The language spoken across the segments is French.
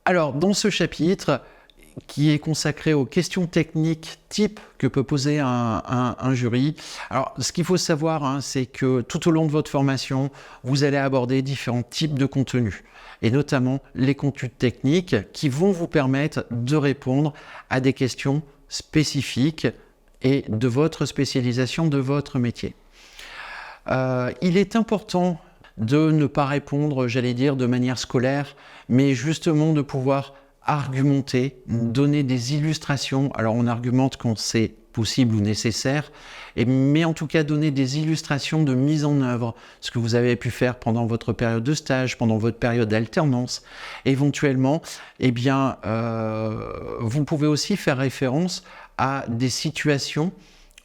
Alors, dans ce chapitre, qui est consacré aux questions techniques type que peut poser un jury. Alors, ce qu'il faut savoir, c'est que tout au long de votre formation, vous allez aborder différents types de contenus, et notamment les contenus techniques qui vont vous permettre de répondre à des questions spécifiques et de votre spécialisation, de votre métier. Il est important de ne pas répondre, j'allais dire, de manière scolaire, mais justement de pouvoir argumenter, donner des illustrations. Alors on argumente quand c'est possible ou nécessaire, mais en tout cas donner des illustrations de mise en œuvre, ce que vous avez pu faire pendant votre période de stage, pendant votre période d'alternance. Éventuellement, vous pouvez aussi faire référence à des situations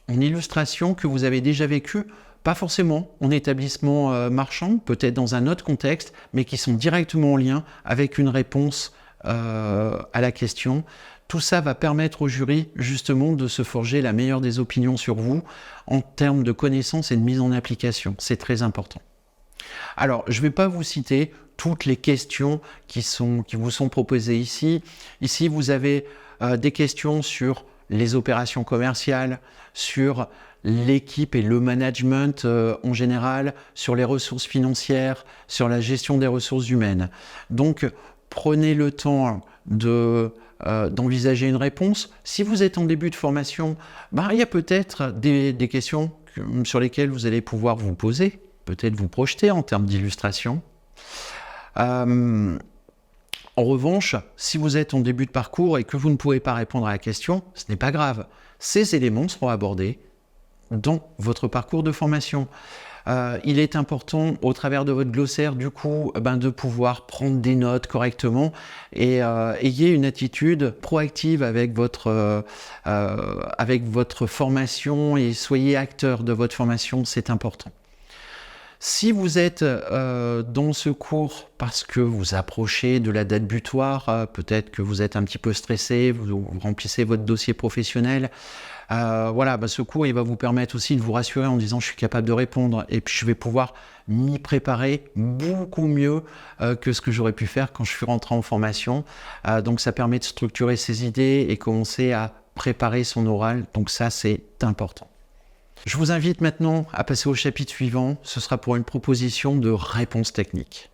en illustration que vous avez déjà vécues, pas forcément en établissement marchand, peut-être dans un autre contexte, mais qui sont directement en lien avec une réponse à la question. Tout ça va permettre au jury justement de se forger la meilleure des opinions sur vous en termes de connaissances et de mise en application. C'est très important. Alors, je ne vais pas vous citer toutes les questions qui vous sont proposées ici. Ici, vous avez des questions sur les opérations commerciales, sur l'équipe et le management en général, sur les ressources financières, sur la gestion des ressources humaines. Donc, prenez le temps d'envisager une réponse. Si vous êtes en début de formation, il y a peut-être des questions sur lesquelles vous allez pouvoir vous poser, peut-être vous projeter en termes d'illustration. En revanche, si vous êtes en début de parcours et que vous ne pouvez pas répondre à la question, ce n'est pas grave. Ces éléments seront abordés dans votre parcours de formation. Il est important, au travers de votre glossaire, du coup, de pouvoir prendre des notes correctement et ayez une attitude proactive avec votre formation et soyez acteur de votre formation, c'est important. Si vous êtes dans ce cours parce que vous approchez de la date butoir, peut-être que vous êtes un petit peu stressé, vous remplissez votre dossier professionnel, ce cours il va vous permettre aussi de vous rassurer en disant je suis capable de répondre et puis je vais pouvoir m'y préparer beaucoup mieux que ce que j'aurais pu faire quand je suis rentré en formation. Donc ça permet de structurer ses idées et commencer à préparer son oral, donc ça c'est important. Je vous invite maintenant à passer au chapitre suivant, ce sera pour une proposition de réponse technique.